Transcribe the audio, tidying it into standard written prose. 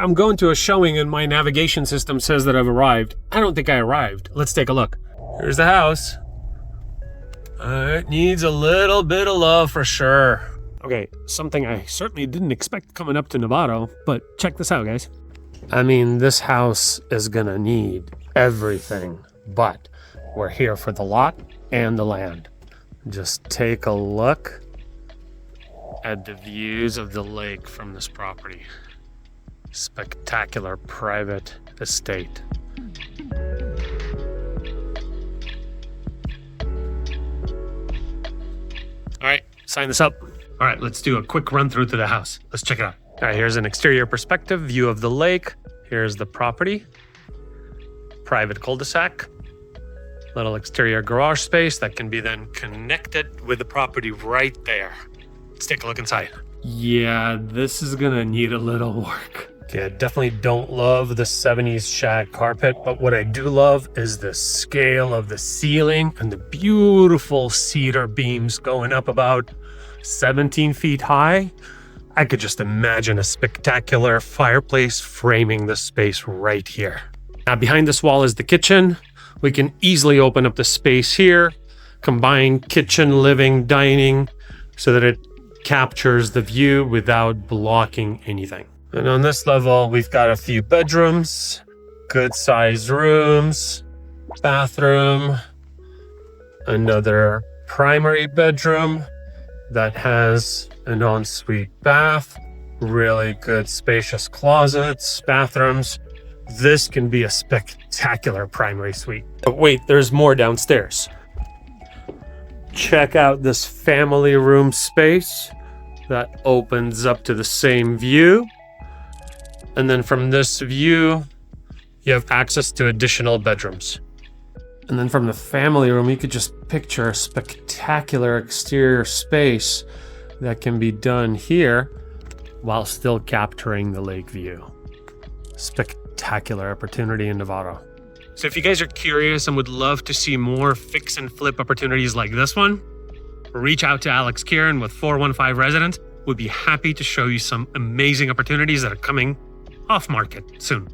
I'm going to a showing and my navigation system says that I've arrived. I don't think I arrived. Let's take a look. Here's the house. It needs a little bit of love for sure. Okay, something I certainly didn't expect coming up to Novato, but check this out, guys. I mean, this house is gonna need everything, but we're here for the lot and the land. Just take a look at the views of the lake from this property. Spectacular private estate. All right, sign this up. All right, let's do a quick run through to the house. Let's check it out. All right, here's an exterior perspective, view of the lake. Here's the property. Private cul-de-sac. Little exterior garage space that can be then connected with the property right there. Let's take a look inside. Yeah, this is gonna need a little work. Okay, I definitely don't love the 70s shag carpet, but what I do love is the scale of the ceiling and the beautiful cedar beams going up about 17 feet high. I could just imagine a spectacular fireplace framing the space right here. Now behind this wall is the kitchen. We can easily open up the space here, combine kitchen, living, dining, so that it captures the view without blocking anything. And on this level, we've got a few bedrooms, good sized rooms, bathroom, another primary bedroom that has an ensuite bath, really good spacious closets, bathrooms. This can be a spectacular primary suite. But wait, there's more downstairs. Check out this family room space that opens up to the same view. And then from this view, you have access to additional bedrooms. And then from the family room, you could just picture a spectacular exterior space that can be done here while still capturing the lake view. Spectacular opportunity in Novato. So if you guys are curious and would love to see more fix and flip opportunities like this one, reach out to Alex Kiren with 415 Resident. We'd be happy to show you some amazing opportunities that are coming off market soon.